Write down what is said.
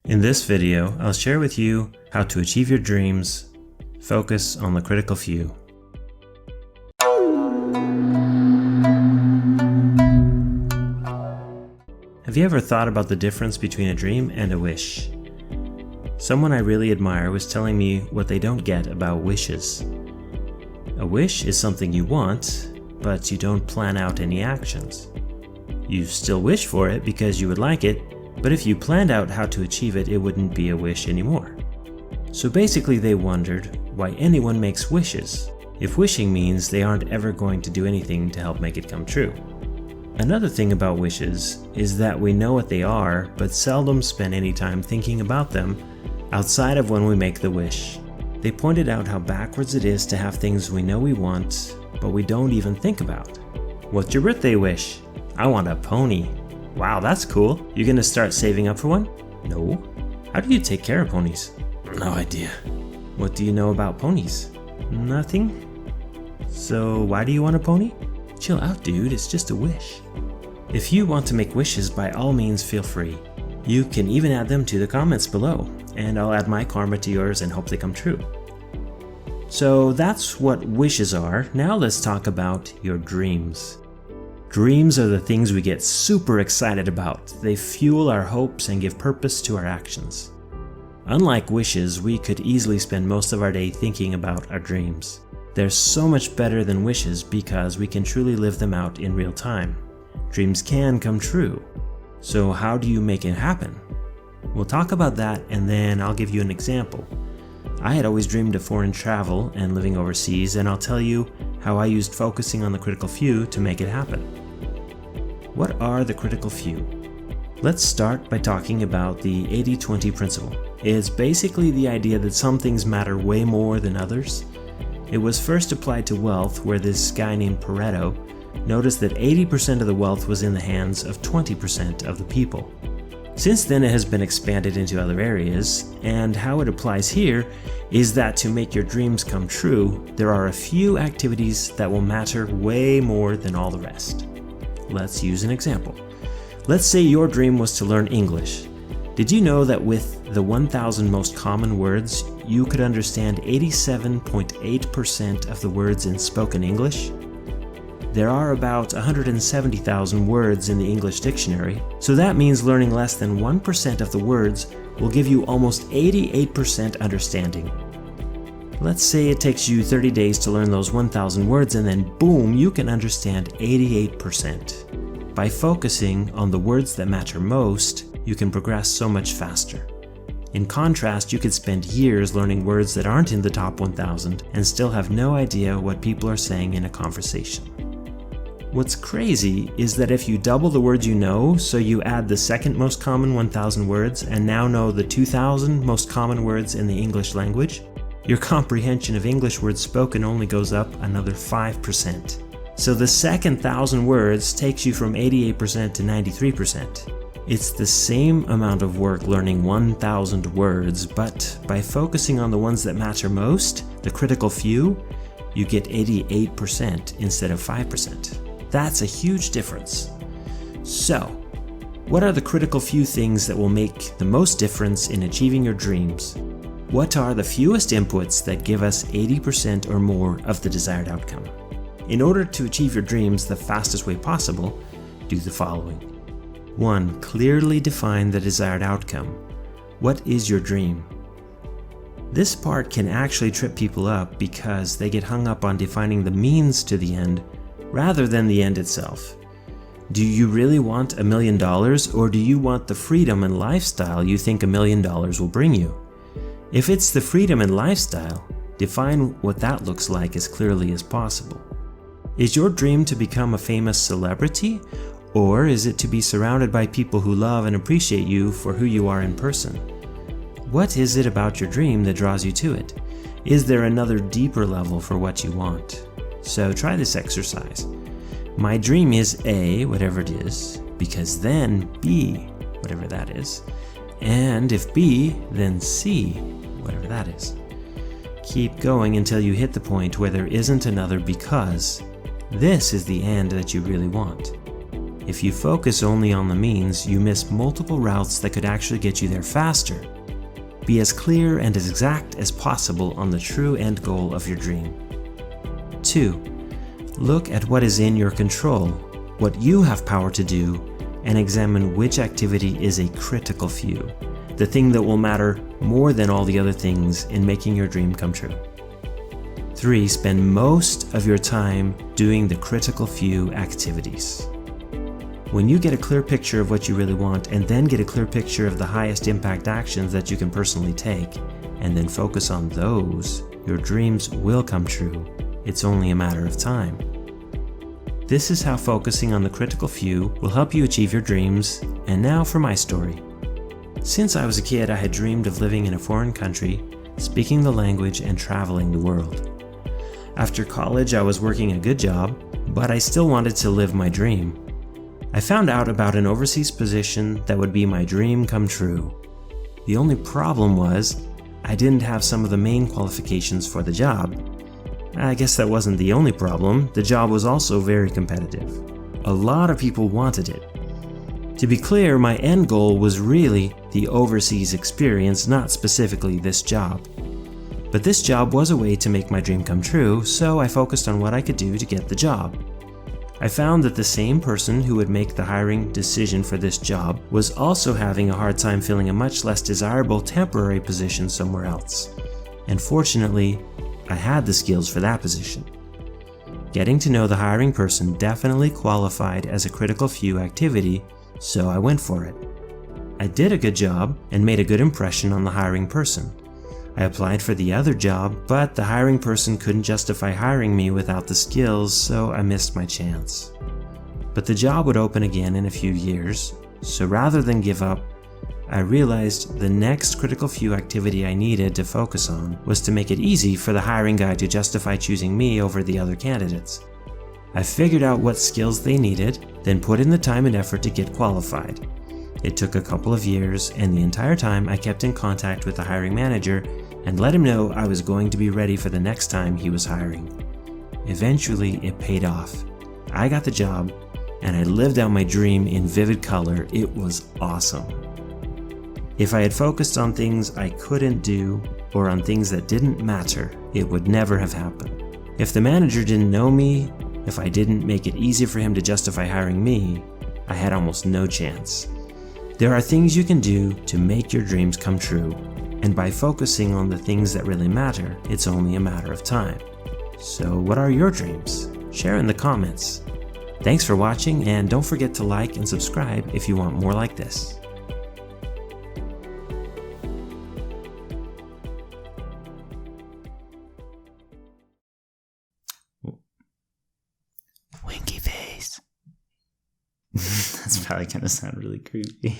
In this video, I'll share with you how to achieve your dreams. Focus on the critical few. Have you ever thought about the difference between a dream and a wish? Someone I really admire was telling me what they don't get about wishes. A wish is something you want, but you don't plan out any actions. You still wish for it because you would like it, but if you planned out how to achieve it, it wouldn't be a wish anymore. So basically they wondered why anyone makes wishes, if wishing means they aren't ever going to do anything to help make it come true. Another thing about wishes is that we know what they are, but seldom spend any time thinking about them outside of when we make the wish. They pointed out how backwards it is to have things we know we want, but we don't even think about. What's your birthday wish? I want a pony. Wow, that's cool. You gonna start saving up for one? No. How do you take care of ponies? No idea. What do you know about ponies? Nothing. So why do you want a pony? Chill out, dude, it's just a wish. If you want to make wishes, by all means feel free. You can even add them to the comments below, and I'll add my karma to yours and hope they come true. So that's what wishes are. Now let's talk about your dreams. Dreams are the things we get super excited about. They fuel our hopes and give purpose to our actions. Unlike wishes, we could easily spend most of our day thinking about our dreams. They're so much better than wishes because we can truly live them out in real time. Dreams can come true. So how do you make it happen? We'll talk about that and then I'll give you an example. I had always dreamed of foreign travel and living overseas, and I'll tell you how I used focusing on the critical few to make it happen. What are the critical few? Let's start by talking about the 80-20 principle. It's basically the idea that some things matter way more than others. It was first applied to wealth, where this guy named Pareto noticed that 80% of the wealth was in the hands of 20% of the people. Since then, it has been expanded into other areas, and how it applies here is that to make your dreams come true, there are a few activities that will matter way more than all the rest. Let's use an example. Let's say your dream was to learn English. Did you know that with the 1,000 most common words, you could understand 87.8% of the words in spoken English? There are about 170,000 words in the English dictionary, so that means learning less than 1% of the words will give you almost 88% understanding. Let's say it takes you 30 days to learn those 1,000 words, and then boom, you can understand 88%. By focusing on the words that matter most, you can progress so much faster. In contrast, you could spend years learning words that aren't in the top 1,000 and still have no idea what people are saying in a conversation. What's crazy is that if you double the words you know, so you add the second most common 1,000 words and now know the 2,000 most common words in the English language, your comprehension of English words spoken only goes up another 5%. So the second 1,000 words takes you from 88% to 93%. It's the same amount of work learning 1,000 words, but by focusing on the ones that matter most, the critical few, you get 88% instead of 5%. That's a huge difference. So, what are the critical few things that will make the most difference in achieving your dreams? What are the fewest inputs that give us 80% or more of the desired outcome? In order to achieve your dreams the fastest way possible, do the following. 1. Clearly define the desired outcome. What is your dream? This part can actually trip people up because they get hung up on defining the means to the end rather than the end itself. Do you really want $1 million, or do you want the freedom and lifestyle you think $1 million will bring you? If it's the freedom and lifestyle, define what that looks like as clearly as possible. Is your dream to become a famous celebrity, or is it to be surrounded by people who love and appreciate you for who you are in person? What is it about your dream that draws you to it? Is there another deeper level for what you want? So try this exercise. My dream is A, whatever it is, because then B, whatever that is. And if B, then C, whatever that is. Keep going until you hit the point where there isn't another because. This is the end that you really want. If you focus only on the means, you miss multiple routes that could actually get you there faster. Be as clear and as exact as possible on the true end goal of your dream. 2. Look at what is in your control, what you have power to do, and examine which activity is a critical few, the thing that will matter more than all the other things in making your dream come true. 3. Spend most of your time doing the critical few activities. When you get a clear picture of what you really want and then get a clear picture of the highest impact actions that you can personally take, and then focus on those, your dreams will come true. It's only a matter of time. This is how focusing on the critical few will help you achieve your dreams. And now for my story. Since I was a kid, I had dreamed of living in a foreign country, speaking the language, and traveling the world. After college, I was working a good job, but I still wanted to live my dream. I found out about an overseas position that would be my dream come true. The only problem was, I didn't have some of the main qualifications for the job. I guess that wasn't the only problem. The job was also very competitive. A lot of people wanted it. To be clear, my end goal was really the overseas experience, not specifically this job. But this job was a way to make my dream come true, so I focused on what I could do to get the job. I found that the same person who would make the hiring decision for this job was also having a hard time filling a much less desirable temporary position somewhere else. And fortunately, I had the skills for that position. Getting to know the hiring person definitely qualified as a critical few activity, so I went for it. I did a good job and made a good impression on the hiring person. I applied for the other job, but the hiring person couldn't justify hiring me without the skills, so I missed my chance. But the job would open again in a few years, so rather than give up, I realized the next critical few activity I needed to focus on was to make it easy for the hiring guy to justify choosing me over the other candidates. I figured out what skills they needed, then put in the time and effort to get qualified. It took a couple of years, and the entire time I kept in contact with the hiring manager and let him know I was going to be ready for the next time he was hiring. Eventually, it paid off. I got the job, and I lived out my dream in vivid color. It was awesome. If I had focused on things I couldn't do or on things that didn't matter, it would never have happened. If the manager didn't know me, if I didn't make it easy for him to justify hiring me, I had almost no chance. There are things you can do to make your dreams come true, and by focusing on the things that really matter, it's only a matter of time. So what are your dreams? Share in the comments. Thanks for watching, and don't forget to like and subscribe if you want more like this. Winky face. That's probably gonna sound really creepy.